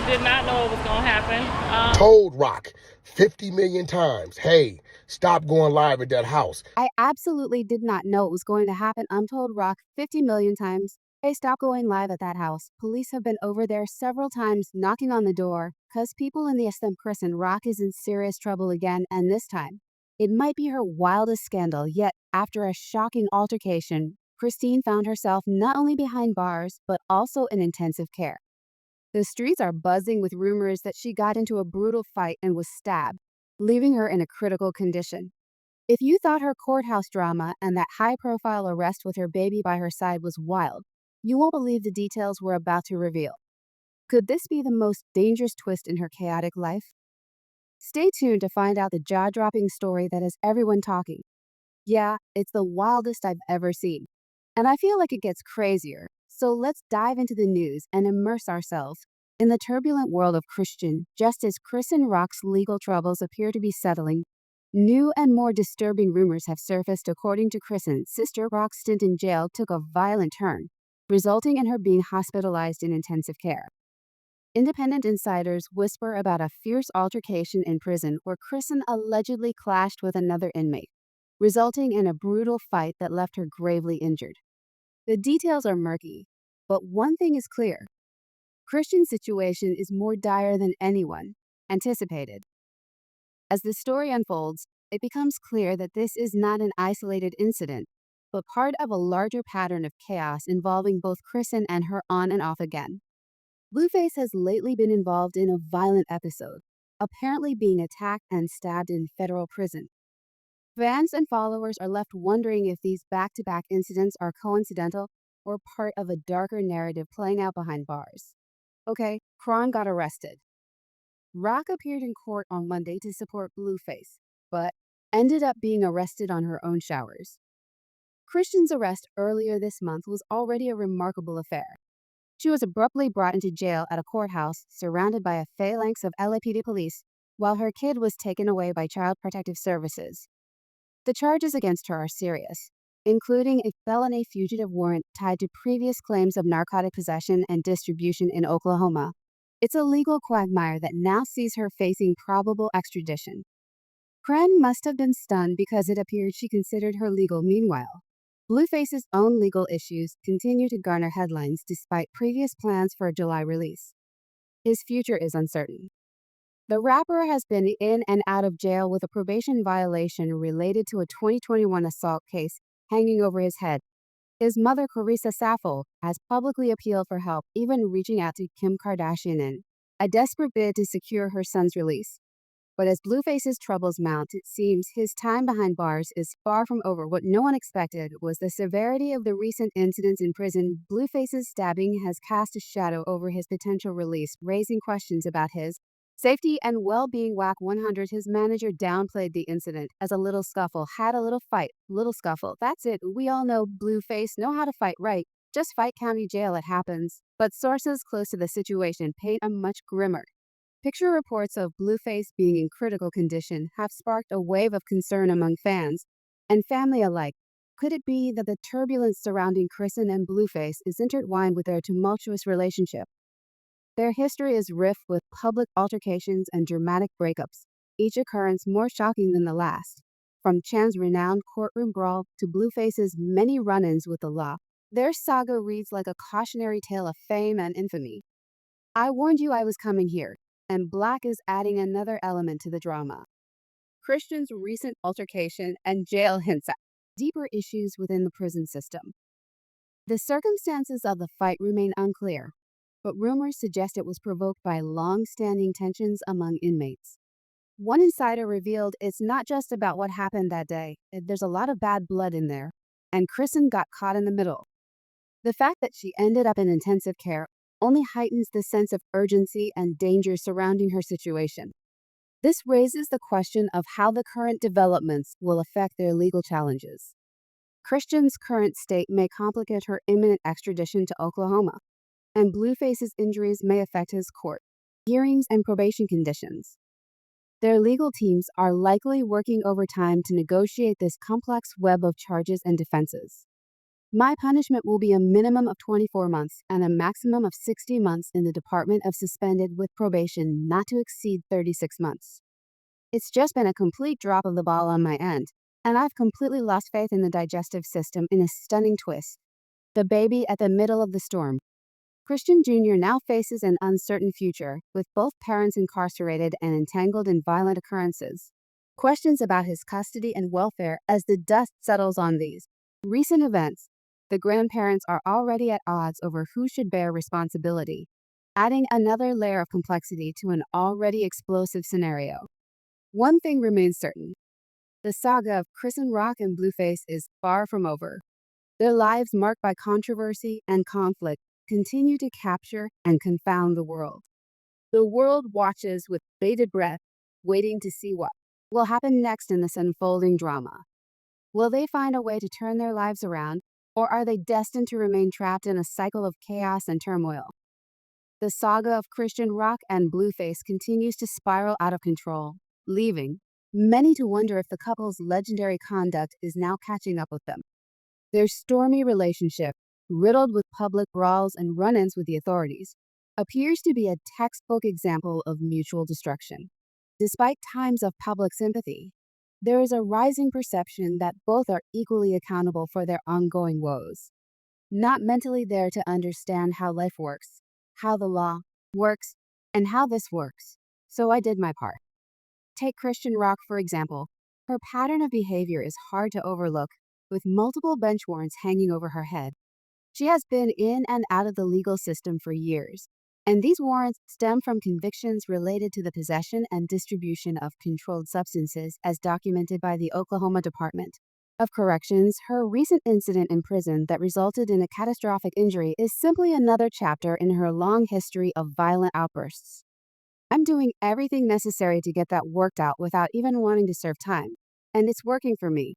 did not know it was going to happen. Told Rock 50 million times, hey, stop going live at that house. I absolutely did not know it was going to happen. I'm told Rock 50 million times, hey, stop going live at that house. Police have been over there several times knocking on the door because people in the Chrisean Rock is in serious trouble again, and this time, it might be her wildest scandal, yet after a shocking altercation, Christine found herself not only behind bars, but also in intensive care. The streets are buzzing with rumors that she got into a brutal fight and was stabbed, leaving her in a critical condition. If you thought her courthouse drama and that high-profile arrest with her baby by her side was wild, you won't believe the details we're about to reveal. Could this be the most dangerous twist in her chaotic life? Stay tuned to find out the jaw-dropping story that has everyone talking. Yeah, it's the wildest I've ever seen. And I feel like it gets crazier. So let's dive into the news and immerse ourselves in the turbulent world of Chrisean. Just as Chrisean Rock's legal troubles appear to be settling, new and more disturbing rumors have surfaced. According to Chrisean, sister Rock's stint in jail took a violent turn, resulting in her being hospitalized in intensive care. Independent insiders whisper about a fierce altercation in prison where Chrisean allegedly clashed with another inmate, resulting in a brutal fight that left her gravely injured. The details are murky, but one thing is clear. Chrisean's situation is more dire than anyone anticipated. As the story unfolds, it becomes clear that this is not an isolated incident, but part of a larger pattern of chaos involving both Chrisean and her on and off again. Blueface has lately been involved in a violent episode, apparently being attacked and stabbed in federal prison. Fans and followers are left wondering if these back-to-back incidents are coincidental or part of a darker narrative playing out behind bars. Okay, Kron got arrested. Rock appeared in court on Monday to support Blueface, but ended up being arrested on her own showers. Chrisean's arrest earlier this month was already a remarkable affair. She was abruptly brought into jail at a courthouse surrounded by a phalanx of LAPD police while her kid was taken away by Child Protective Services. The charges against her are serious, including a felony fugitive warrant tied to previous claims of narcotic possession and distribution in Oklahoma. It's a legal quagmire that now sees her facing probable extradition. Kren must have been stunned because it appeared she considered her legal. Meanwhile, Blueface's own legal issues continue to garner headlines despite previous plans for a July release. His future is uncertain. The rapper has been in and out of jail with a probation violation related to a 2021 assault case hanging over his head. His mother, Chrisean, has publicly appealed for help, even reaching out to Kim Kardashian in a desperate bid to secure her son's release. But as Blueface's troubles mount, it seems his time behind bars is far from over. What no one expected was the severity of the recent incidents in prison. Blueface's stabbing has cast a shadow over his potential release, raising questions about his safety and well-being. Whack 100, his manager, downplayed the incident as a little scuffle. Had a little fight. Little scuffle. That's it. We all know Blueface know how to fight right. Just fight county jail, it happens. But sources close to the situation paint a much grimmer picture. Reports of Blueface being in critical condition have sparked a wave of concern among fans and family alike. Could it be that the turbulence surrounding Chrisean and Blueface is intertwined with their tumultuous relationship? Their history is rife with public altercations and dramatic breakups, each occurrence more shocking than the last. From Chan's renowned courtroom brawl to Blueface's many run-ins with the law, their saga reads like a cautionary tale of fame and infamy. I warned you I was coming here, and Black is adding another element to the drama. Chrisean's recent altercation and jail hints at deeper issues within the prison system. The circumstances of the fight remain unclear, but rumors suggest it was provoked by long-standing tensions among inmates. One insider revealed it's not just about what happened that day. There's a lot of bad blood in there, and Chrisean got caught in the middle. The fact that she ended up in intensive care only heightens the sense of urgency and danger surrounding her situation. This raises the question of how the current developments will affect their legal challenges. Chrisean's current state may complicate her imminent extradition to Oklahoma, and Blueface's injuries may affect his court hearings and probation conditions. Their legal teams are likely working overtime to negotiate this complex web of charges and defenses. My punishment will be a minimum of 24 months and a maximum of 60 months in the Department of Suspended with probation not to exceed 36 months. It's just been a complete drop of the ball on my end, and I've completely lost faith in the digestive system in a stunning twist. The baby at the middle of the storm. Chrisean Jr. now faces an uncertain future, with both parents incarcerated and entangled in violent occurrences. Questions about his custody and welfare as the dust settles on these recent events. The grandparents are already at odds over who should bear responsibility, adding another layer of complexity to an already explosive scenario. One thing remains certain. The saga of Chrisean Rock and Blueface is far from over. Their lives, marked by controversy and conflict, continue to capture and confound the world. The world watches with bated breath, waiting to see what will happen next in this unfolding drama. Will they find a way to turn their lives around, or are they destined to remain trapped in a cycle of chaos and turmoil? The saga of Chrisean Rock and Blueface continues to spiral out of control, leaving many to wonder if the couple's legendary conduct is now catching up with them. Their stormy relationship, riddled with public brawls and run-ins with the authorities, appears to be a textbook example of mutual destruction. Despite times of public sympathy, there is a rising perception that both are equally accountable for their ongoing woes, not mentally there to understand how life works, how the law works, and how this works. So I did my part. Take Chrisean Rock, for example. Her pattern of behavior is hard to overlook, with multiple bench warrants hanging over her head. She has been in and out of the legal system for years, and these warrants stem from convictions related to the possession and distribution of controlled substances as documented by the Oklahoma Department of Corrections. Her recent incident in prison that resulted in a catastrophic injury is simply another chapter in her long history of violent outbursts. I'm doing everything necessary to get that worked out without even wanting to serve time, and it's working for me.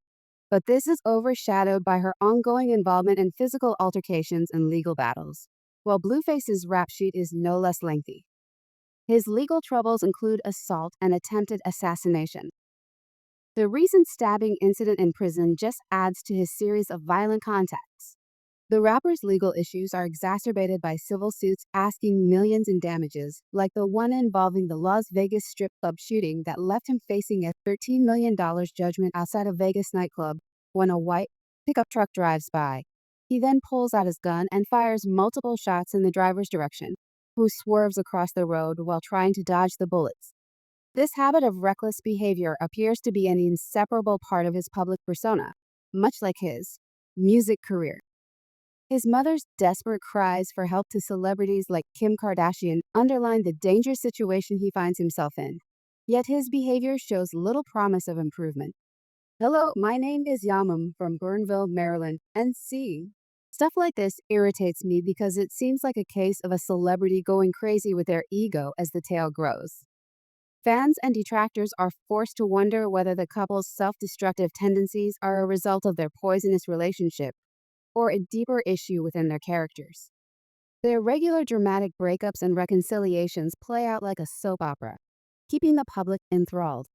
But this is overshadowed by her ongoing involvement in physical altercations and legal battles, while Blueface's rap sheet is no less lengthy. His legal troubles include assault and attempted assassination. The recent stabbing incident in prison just adds to his series of violent contacts. The rapper's legal issues are exacerbated by civil suits asking millions in damages, like the one involving the Las Vegas strip club shooting that left him facing a $13 million judgment outside a Vegas nightclub when a white pickup truck drives by. He then pulls out his gun and fires multiple shots in the driver's direction, who swerves across the road while trying to dodge the bullets. This habit of reckless behavior appears to be an inseparable part of his public persona, much like his music career. His mother's desperate cries for help to celebrities like Kim Kardashian underline the dangerous situation he finds himself in. Yet his behavior shows little promise of improvement. Hello, my name is Yamam from Burnville, Maryland, NC. Stuff like this irritates me because it seems like a case of a celebrity going crazy with their ego as the tale grows. Fans and detractors are forced to wonder whether the couple's self-destructive tendencies are a result of their poisonous relationship or a deeper issue within their characters. Their regular dramatic breakups and reconciliations play out like a soap opera, keeping the public enthralled.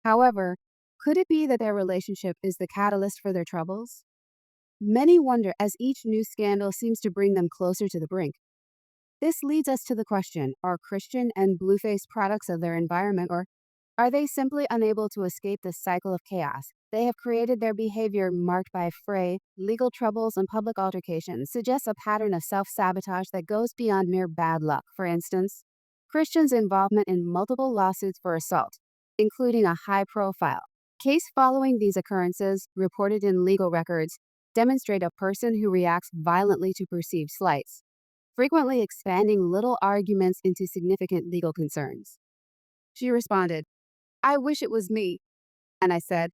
However, could it be that their relationship is the catalyst for their troubles? Many wonder as each new scandal seems to bring them closer to the brink. This leads us to the question, are Chrisean and Blueface products of their environment, or are they simply unable to escape the cycle of chaos they have created? Their behavior, marked by fray, legal troubles, and public altercations, suggests a pattern of self-sabotage that goes beyond mere bad luck. For instance, Chrisean's involvement in multiple lawsuits for assault, including a high-profile case following these occurrences, reported in legal records, demonstrate a person who reacts violently to perceived slights, frequently expanding little arguments into significant legal concerns. She responded, "I wish it was me." And I said,